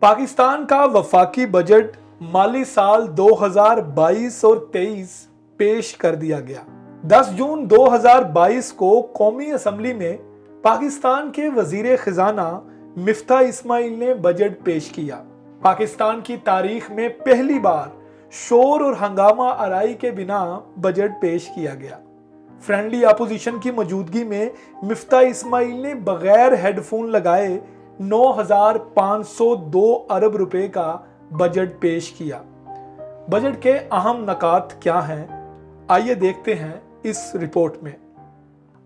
पाकिस्तान का वफाकी बजट माली साल 2022 और 23 पेश कर दिया गया। 10 जून 2022 को कौमी असम्बली में पाकिस्तान के वजीर खजाना मिफ्ता इस्माइल ने बजट पेश किया। पाकिस्तान की तारीख में पहली बार शोर और हंगामा आराई के बिना बजट पेश किया गया। फ्रेंडली अपोजिशन की मौजूदगी में मिफ्ता इस्माइल ने बगैर हेडफोन लगाए 9,502 अरब रुपए का बजट पेश किया। बजट के अहम नकात क्या हैं, आइए देखते हैं इस रिपोर्ट में।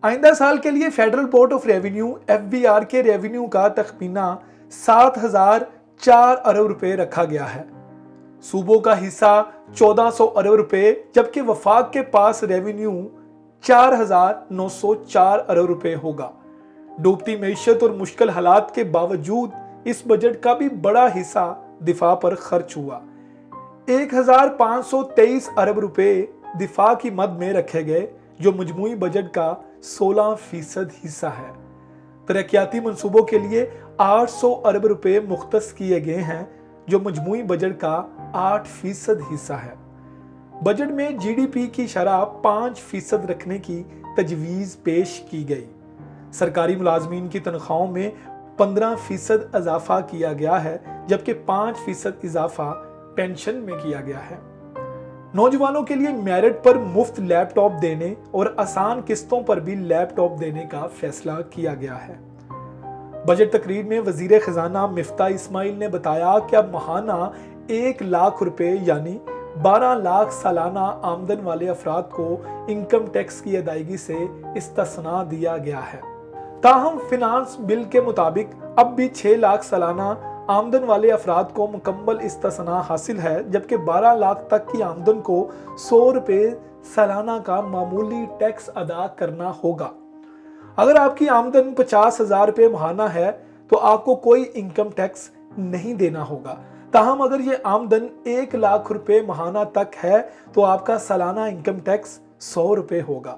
आइंदा साल के लिए federal board of revenue FBR के रेवेन्यू का तखमीना 7,004 अरब रुपए रखा गया है। सूबों का हिस्सा 1,400 अरब रुपए, जबकि वफाक के पास रेवेन्यू 4,904 अरब रुपए होगा। डूबती मईशत और मुश्किल हालात के बावजूद इस बजट का भी बड़ा हिस्सा दिफा पर खर्च हुआ। 1,523 अरब रुपए दिफा की मद में रखे गए, जो मजमूई बजट का 16% हिस्सा है। तरक्याती मंसूबों के लिए 800 अरब रुपए मुख्तस किए गए हैं, जो मजमूई बजट का 8% हिस्सा है। बजट में GDP की शरह 5% रखने की तजवीज़ पेश की गई। सरकारी मुलाजमीन की तनख्वाहों में 15% इजाफा किया गया है, जबकि 5% इजाफा पेंशन में किया गया है। नौजवानों के लिए मेरिट पर मुफ्त लैपटॉप देने और आसान किस्तों पर भी लैपटॉप देने का फैसला किया गया है। बजट तकरीर में वजीर खजाना मिफ्ता इस्माइल ने बताया कि अब माहाना 1 लाख रुपए यानी 12 लाख सालाना आमदन वाले अफराद को इनकम टैक्स की अदायगी से इस्तिस्ना दिया गया है। ताहम फिनांस बिल के मुताबिक अब भी 6 लाख सालाना आमदन वाले अफराद को मुकम्मल इस्तिस्ना हासिल है, जबकि 12 लाख तक की आमदन को 100 रुपए सालाना का मामूली टैक्स अदा करना होगा। अगर आपकी आमदन 50,000 रुपए माहाना है तो आपको कोई इनकम टैक्स नहीं देना होगा। ताहम अगर ये आमदन 1 लाख रुपए माहाना तक है तो आपका सालाना इनकम टैक्स 100 रुपए होगा।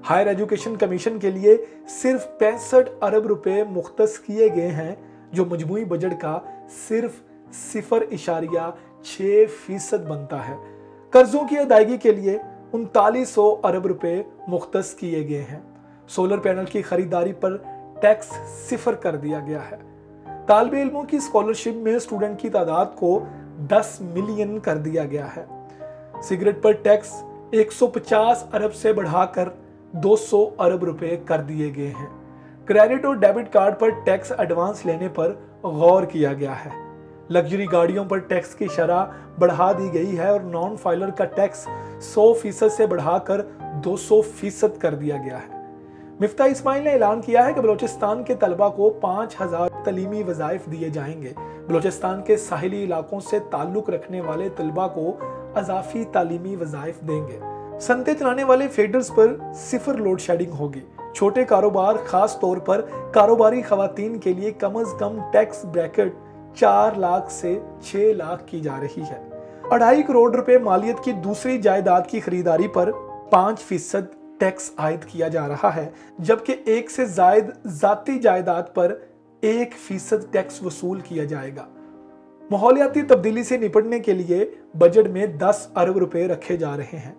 हायर एजुकेशन कमीशन के लिए सिर्फ 65 अरब रुपए मुख्तस किए गए हैं, जो मजमूई बजट का सिर्फ 0.6% बनता है। कर्जों की अदायगी के लिए 3900 अरब रुपए मुख्तस किए गए हैं। सोलर पैनल की खरीदारी पर टैक्स 0 कर दिया गया है। तालिब इल्मों की स्कॉलरशिप में स्टूडेंट की तादाद को 10 मिलियन कर दिया गया है। सिगरेट पर टैक्स 150 अरब से बढ़ाकर 200 अरब रुपए कर दिए गए हैं। क्रेडिट और डेबिट कार्ड पर टैक्स एडवांस लेने पर गौर किया गया है। लग्जरी गाड़ियों पर टैक्स की शरह बढ़ा दी गई है और नॉन फाइलर का टैक्स 100% से बढ़ाकर 200% कर दिया गया है। मिफ्ता इस्माइल ने ऐलान किया है कि बलोचिस्तान के तलबा को 5,000 तलीमी वज़ाइफ दिए जाएंगे। बलोचिस्तान के साहिली इलाकों से ताल्लुक रखने वाले तलबा को अजाफी तालीमी वज़ाइफ देंगे। सनते चलाने वाले फीडर्स पर 0 लोड शेडिंग होगी। छोटे कारोबार, खास तौर पर कारोबारी खवातीन के लिए कम अज कम टैक्स ब्रैकेट 4 लाख से 6 लाख की जा रही है। 2.5 करोड़ रुपए मालियत की दूसरी जायदाद की खरीदारी पर 5% टैक्स आयद किया जा रहा है, जबकि 1 से जायद जाती जायदाद पर 1% टैक्स वसूल किया जाएगा। माहौलियाती तब्दीली से निपटने के लिए बजट में 10 अरब रुपए रखे जा रहे हैं।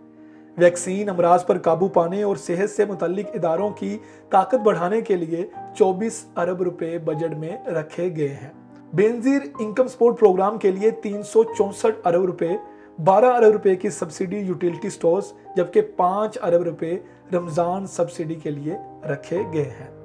वैक्सीन, अमराज पर काबू पाने और सेहत से मुतल्लिक इदारों की ताकत बढ़ाने के लिए 24 अरब रुपए बजट में रखे गए हैं। बेनजीर इनकम सपोर्ट प्रोग्राम के लिए 364 अरब रुपए, 12 अरब रुपए की सब्सिडी यूटिलिटी स्टोर्स, जबकि 5 अरब रुपए रमजान सब्सिडी के लिए रखे गए हैं।